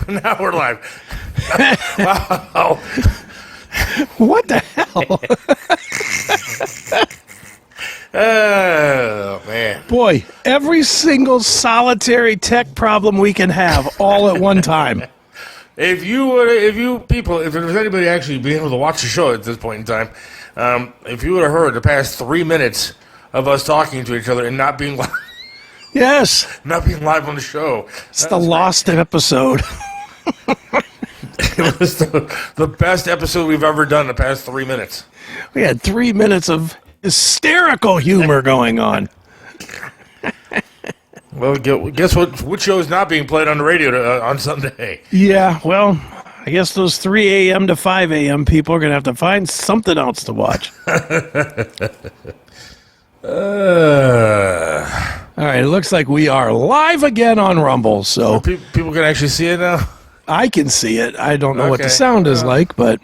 Now we're live. Wow. What the hell? Oh, man. Boy, every single solitary tech problem we can have all at one time. If there's anybody actually being able to watch the show at this point in time, if you would have heard the past 3 minutes of us talking to each other and not being live, Yes, not being live on the show, it's the lost episode. it was the best episode we've ever done in the past 3 minutes. We had 3 minutes of hysterical humor going on. Well, guess what show is not being played on the radio on Sunday? Yeah, well, I guess those 3 a.m. to 5 a.m. people are going to have to find something else to watch. All right, it looks like we are live again on Rumble, so People can actually see it now? I can see it. I don't know what the Okay. sound is like, but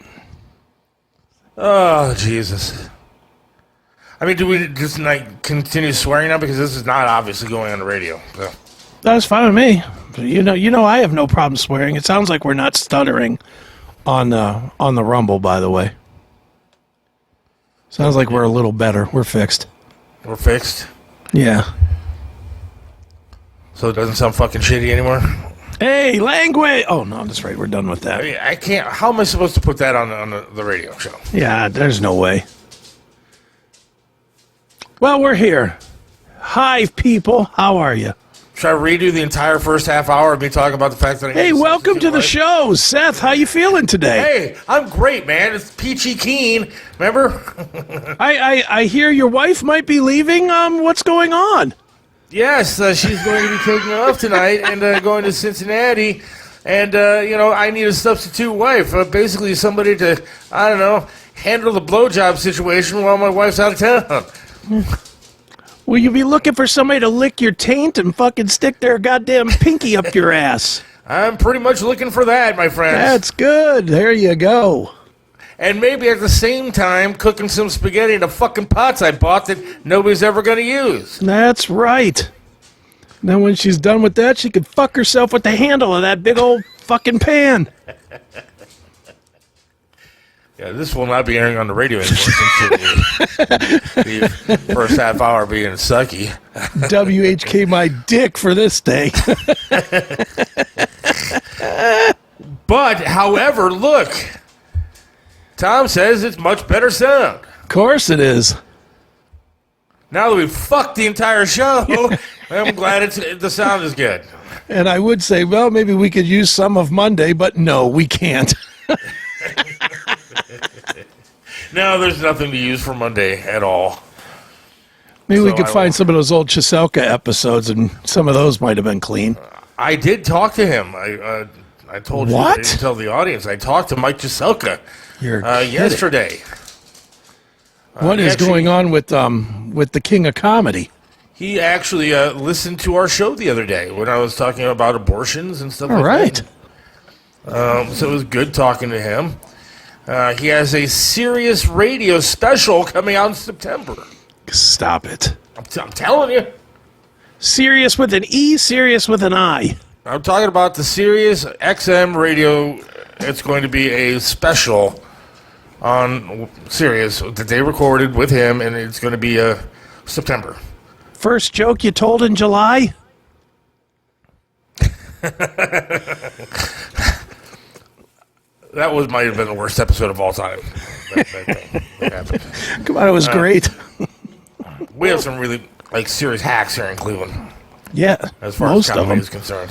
Oh, Jesus. I mean, do we just continue swearing now? Because this is not obviously going on the radio. So. that's fine with me. You know, I have no problem swearing. It sounds like we're not stuttering on the Rumble, by the way. Sounds like we're a little better. We're fixed. We're fixed. Yeah. So it doesn't sound fucking shitty anymore? Hey, language! Oh, no, that's right. We're done with I that. mean, I can't. How am I supposed to put that on the radio show? Yeah, there's no way. Well, we're here. Hi, people. How are you? Should I redo the entire first half hour of me talking about the fact that I Hey, need a welcome to the substitute show. Seth, how you feeling today? Hey, I'm great, man. It's Peachy Keen. Remember? I hear your wife might be leaving. What's going on? Yes, she's going to be taking off tonight and going to Cincinnati. And, I need a substitute wife. Basically, somebody to, I don't know, handle the blowjob situation while my wife's out of town. Will you be looking for somebody to lick your taint and fucking stick their goddamn pinky up your ass? I'm pretty much looking for that, my friends. That's good. There you go. And maybe at the same time cooking some spaghetti in the fucking pots I bought that nobody's ever going to use. That's right. Then when she's done with that, she can fuck herself with the handle of that big old fucking pan. Yeah, this will not be airing on the radio anymore since the first half hour being sucky. WHK my dick for this day. But, however, look, Tom says it's much better sound. Of course it is. Now that we've fucked the entire show, I'm glad the sound is good. And I would say, well, maybe we could use some of Monday, but no, we can't. No, there's nothing to use for Monday at all. Maybe we So could I find will- some of those old Chiselka episodes, and some of those might have been clean. I did talk to him. I told you. What? I didn't tell the audience. I talked to Mike Giselka You're kidding. yesterday. What is actually- going on with the King of Comedy? He actually listened to our show the other day when I was talking about abortions and stuff All like right. that. So it was good talking to him. He has a Sirius radio special coming out in September. Stop it. I'm telling you. Serious with an E, serious with an I. I'm talking about the Sirius XM radio. It's going to be a special on Sirius that they recorded with him, and it's going to be September. First joke you told in July? That might have been the worst episode of all time. That happened. Come on, it was great. We have some really serious hacks here in Cleveland, Yeah, as far most as of comedy them. is concerned.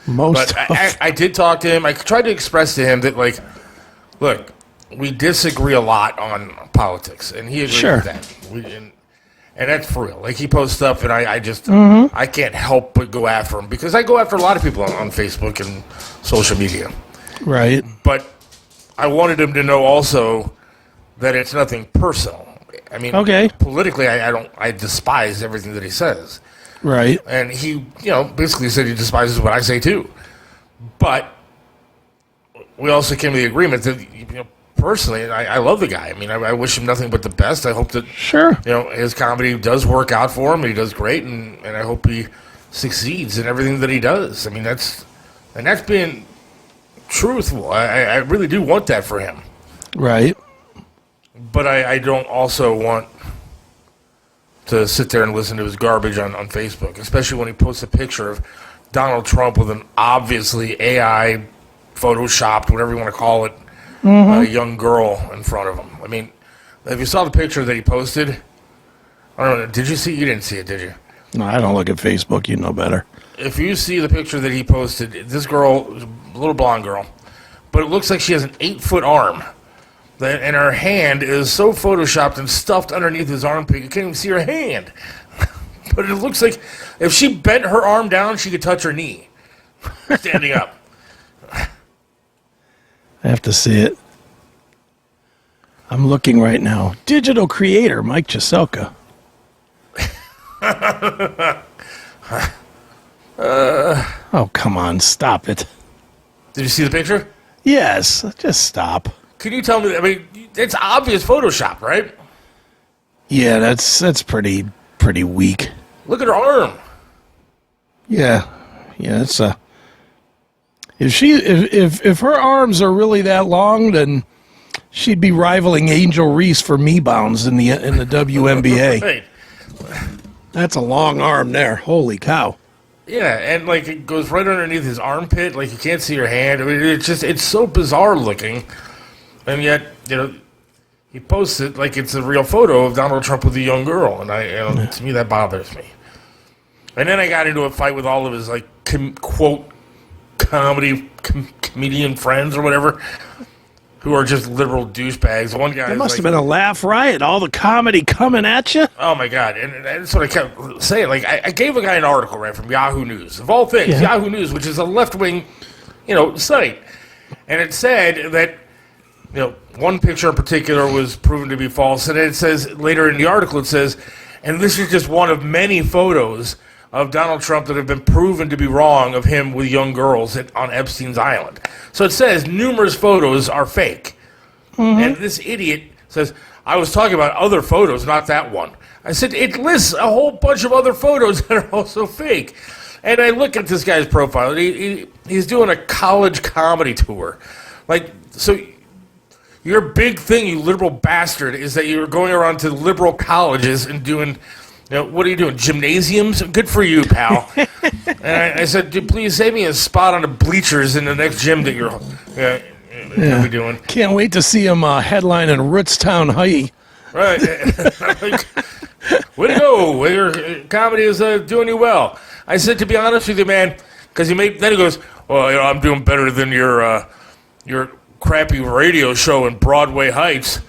Most But of I did talk to him. I tried to express to him that, look, we disagree a lot on politics, and he agrees Sure. with that. And that's for real. He posts stuff, and I just I can't help but go after him because I go after a lot of people on Facebook and social media. Right. But I wanted him to know also that it's nothing personal. I mean, Okay. politically, I despise everything that he says. Right. And he, basically said he despises what I say too. But we also came to the agreement that, personally, I love the guy. I mean, I wish him nothing but the best. I hope that, Sure. his comedy does work out for him. He does great, and I hope he succeeds in everything that he does. I mean, that's And that's being truthful. I really do want that for him. Right. But I don't also want to sit there and listen to his garbage on Facebook, especially when he posts a picture of Donald Trump with an obviously AI, photoshopped, whatever you want to call it, young girl in front of him. I mean, if you saw the picture that he posted, I don't know, did you see? You didn't see it, did you? No, I don't look at Facebook. You know better. If you see the picture that he posted, this girl, a little blonde girl, but it looks like she has an 8-foot arm. And her hand is so photoshopped and stuffed underneath his armpit, you can't even see her hand. But it looks like if she bent her arm down, she could touch her knee, standing up. I have to see it. I'm looking right now. Digital creator Mike Chiselka. Oh, come on. Stop it. Did you see the picture? Yes. Just stop. Can you tell me? I mean, it's obvious Photoshop, right? Yeah, that's pretty weak. Look at her arm. Yeah, it's if her arms are really that long, then she'd be rivaling Angel Reese for knee bounds in the WNBA. Right. That's a long arm there. Holy cow. Yeah, and like it goes right underneath his armpit, like you can't see her hand. I mean, it's so bizarre looking, and yet he posts it like it's a real photo of Donald Trump with a young girl, and to me that bothers me. And then I got into a fight with all of his like quote comedian friends or whatever, who are just liberal douchebags. One guy It must have been a laugh riot. All the comedy coming at you. Oh my God! And that's what I kept saying. Like I gave a guy an article right from Yahoo News, of all things, Yahoo News, which is a left-wing, site, and it said that one picture in particular was proven to be false, and it says later in the article it says, and this is just one of many photos of Donald Trump that have been proven to be wrong of him with young girls on Epstein's Island. So it says numerous photos are fake. Mm-hmm. And this idiot says, I was talking about other photos, not that one. I said, it lists a whole bunch of other photos that are also fake. And I look at this guy's profile. He's doing a college comedy tour. Like, so your big thing, you liberal bastard, is that you're going around to liberal colleges and doing... what are you doing? Gymnasiums? Good for you, pal. And I said, please save me a spot on the bleachers in the next gym that you're going to be doing. Can't wait to see him headline in Rootstown High. Right. Like, way to go. Your comedy is doing you well. I said, to be honest with you, man, because then he goes, well, I'm doing better than your crappy radio show in Broadway Heights.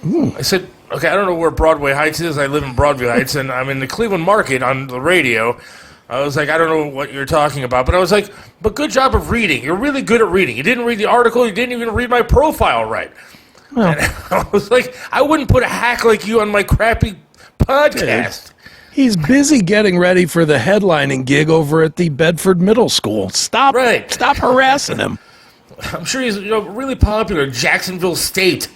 Ooh. I said, okay, I don't know where Broadway Heights is. I live in Broadway Heights, and I'm in the Cleveland market on the radio. I was like, I don't know what you're talking about. But I was like, but good job of reading. You're really good at reading. You didn't read the article. You didn't even read my profile right. Well, and I was like, I wouldn't put a hack like you on my crappy podcast. He's busy getting ready for the headlining gig over at the Bedford Middle School. Stop harassing him. I'm sure he's really popular in Jacksonville State.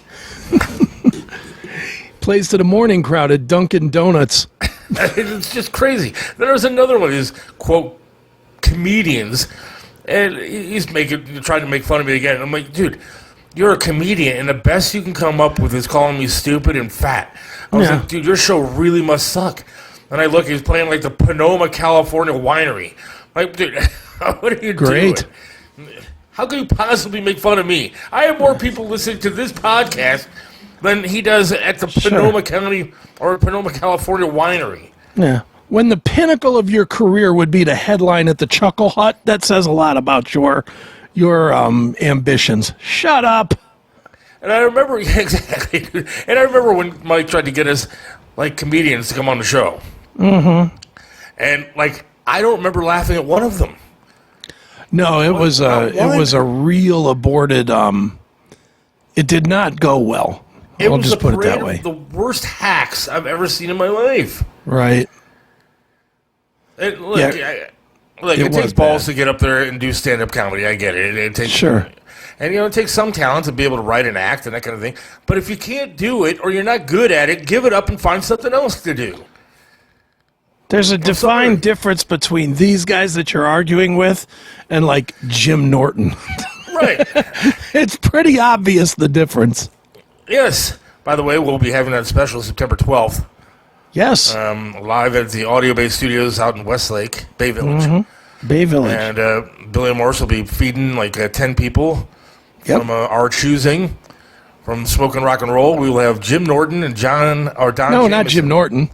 Plays to the morning crowd at Dunkin' Donuts. It's just crazy. Then there's another one of these, quote, comedians, and he's trying to make fun of me again. I'm like, dude, you're a comedian, and the best you can come up with is calling me stupid and fat. I was like, dude, your show really must suck. And I look, he's playing like the Sonoma, California winery. Like, dude, what are you doing? How can you possibly make fun of me? I have more people listening to this podcast than he does at the Sonoma County or Sonoma, California winery. Yeah. When the pinnacle of your career would be to headline at the Chuckle Hut, that says a lot about your ambitions. Shut up. And I remember, exactly. And I remember when Mike tried to get us, like, comedians to come on the show. Mm-hmm. And, like, I don't remember laughing at one of them. No, it was a real aborted. It did not go well. I'll just put it that way. The worst hacks I've ever seen in my life. Right. It takes balls to get up there and do stand-up comedy. I get it. It takes, sure. And it takes some talent to be able to write and act and that kind of thing. But if you can't do it or you're not good at it, give it up and find something else to do. There's a defined difference between these guys that you're arguing with and like Jim Norton. Right. It's pretty obvious the difference. Yes. By the way, we'll be having that special September 12th. Yes. Live at the Audio Bay Studios out in Westlake, Bay Village. Mm-hmm. Bay Village. And Billy Morse will be feeding like 10 people from our choosing. From Smoking Rock and Roll, we will have Jim Norton and Don. No, Jamison. Not Jim Norton.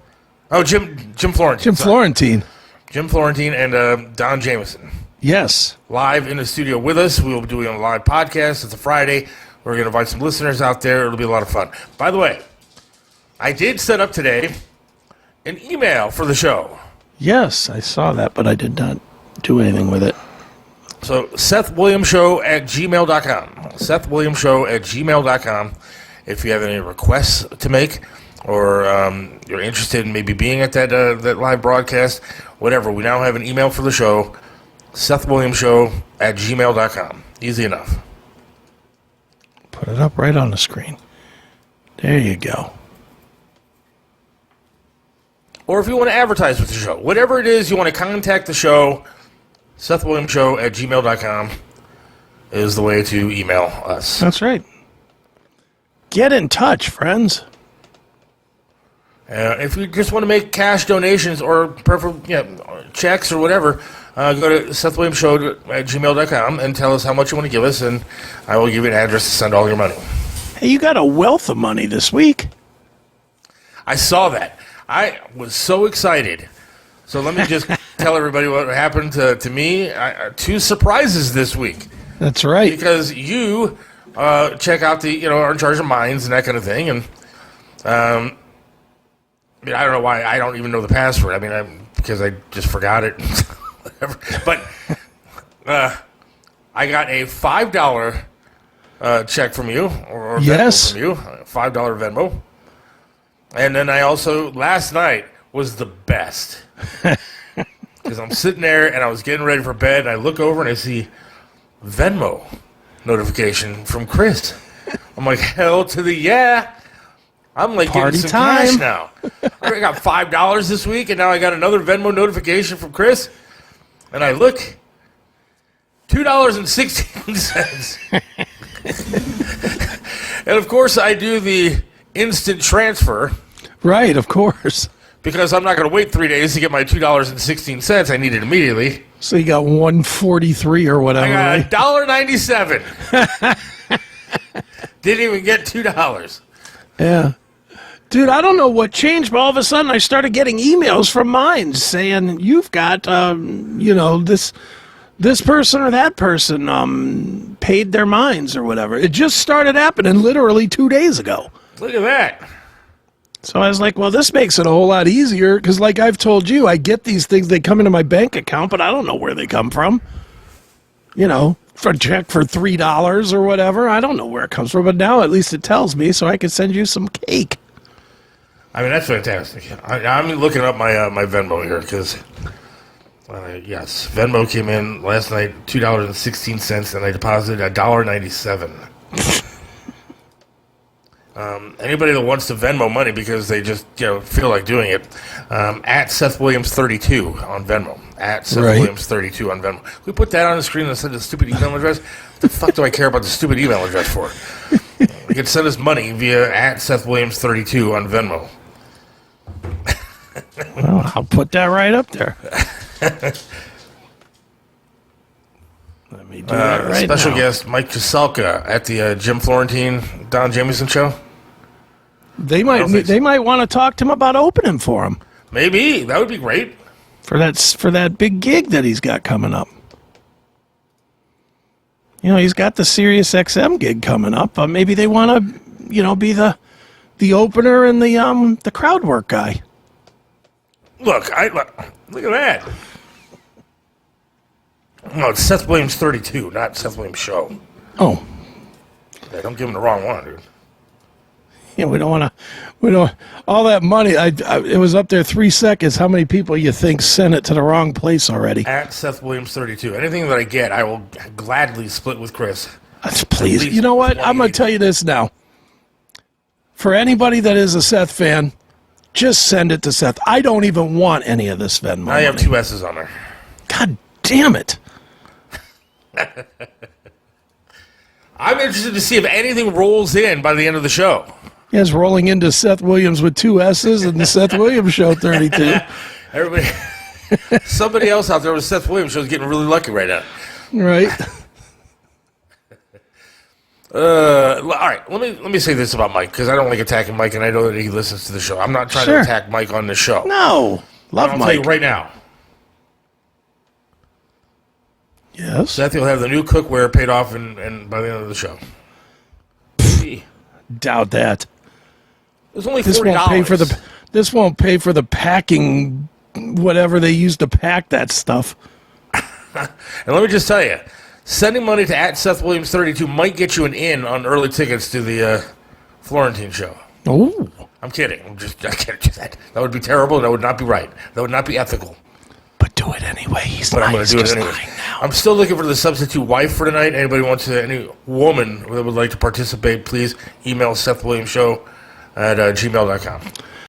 Oh, Jim Florentine. Jim Florentine. Jim Florentine and Don Jamison. Yes. Live in the studio with us. We will be doing a live podcast. It's a Friday. We're going to invite some listeners out there. It'll be a lot of fun. By the way, I did set up today an email for the show. Yes, I saw that, but I did not do anything with it. So, SethWilliamsShow@gmail.com. SethWilliamsShow@gmail.com. If you have any requests to make, or you're interested in maybe being at that live broadcast, whatever, we now have an email for the show, SethWilliamsShow@gmail.com. Easy enough. Put it up right on the screen. There you go. Or if you want to advertise with the show, whatever it is you want to contact the show, SethWilliamsShow@gmail.com is the way to email us. That's right. Get in touch, friends. If you just want to make cash donations or checks or whatever, go to SethWilliamsShow@gmail.com and tell us how much you want to give us, and I will give you an address to send all your money. Hey, you got a wealth of money this week. I saw that. I was so excited. So let me just tell everybody what happened to me. 2 surprises this week. That's right. Because you check out are in charge of mines and that kind of thing, and I don't know why I don't even know the password. Because I just forgot it. Whatever. But I got a $5 check from you, or yes, Venmo from you, $5 Venmo, and then I also last night was the best because I'm sitting there and I was getting ready for bed, and I look over and I see Venmo notification from Chris. I'm like, hell to the yeah. I'm like Party getting some time. cash now. I got $5 this week, and now I got another Venmo notification from Chris. And I look, $2.16. And of course, I do the instant transfer. Right, of course. Because I'm not going to wait 3 days to get my $2.16. I need it immediately. So you got $1.43 or whatever. I got $1.97. Didn't even get $2. Yeah. Dude, I don't know what changed, but all of a sudden I started getting emails from mine saying you've got, this person or that person paid their mines or whatever. It just started happening literally 2 days ago. Look at that. So I was like, well, this makes it a whole lot easier because like I've told you, I get these things, they come into my bank account, but I don't know where they come from. For a check for $3 or whatever. I don't know where it comes from, but now at least it tells me so I can send you some cake. That's fantastic. I'm looking up my Venmo here because, yes, Venmo came in last night, $2.16, and I deposited $1.97. Anybody that wants to Venmo money because they just feel like doing it, at Seth Williams 32 on Venmo. At Seth Williams 32 on Venmo. We put that on the screen instead of the stupid email address. What the fuck do I care about the stupid email address for? You can send us money via at Seth Williams 32 on Venmo. Well, I'll put that right up there. Let me do that right special now. guest Mike Kaselka at the Jim Florentine Don Jamison show. They might want to talk to him about opening for him. Maybe that would be great for that big gig that he's got coming up. He's got the Sirius XM gig coming up. Maybe they want to, be the opener and the crowd work guy. Look at that. No, it's Seth Williams 32, not Seth Williams Show. Oh. Yeah, don't give him the wrong one, dude. Yeah, we don't all that money. It was up there 3 seconds. How many people you think sent it to the wrong place already? At Seth Williams 32. Anything that I get, I will gladly split with Chris. Please. You know what? I'm going to tell you this now. For anybody that is a Seth fan, Just send it to Seth. I don't even want any of this Venmo I have money. 2 S's on there. God damn it. I'm interested to see if anything rolls in by the end of the show. Yes, rolling into Seth Williams with 2 S's and the Seth Williams Show 32. Everybody, somebody else out there with Seth Williams show is getting really lucky right now. Right. All right, let me say this about Mike, because I don't like attacking Mike, and I know that he listens to the show. I'm not trying Sure. to attack Mike on the show. No. Love I'll Mike. tell you right now. Yes. Seth, you'll have the new cookware paid off and by the end of the show. Doubt that. It was only $40. This won't pay for the packing, whatever they use to pack that stuff. And let me just tell you, sending money to @SethWilliams32 might get you an in on early tickets to the Florentine show. Oh. I'm kidding. I can't do that. That would be terrible. That would not be right. That would not be ethical. But do it anyway. But I'm going to do it anyway. I'm still looking for the substitute wife for tonight. Anybody wants to, any woman that would like to participate, please email SethWilliamsShow at gmail.com.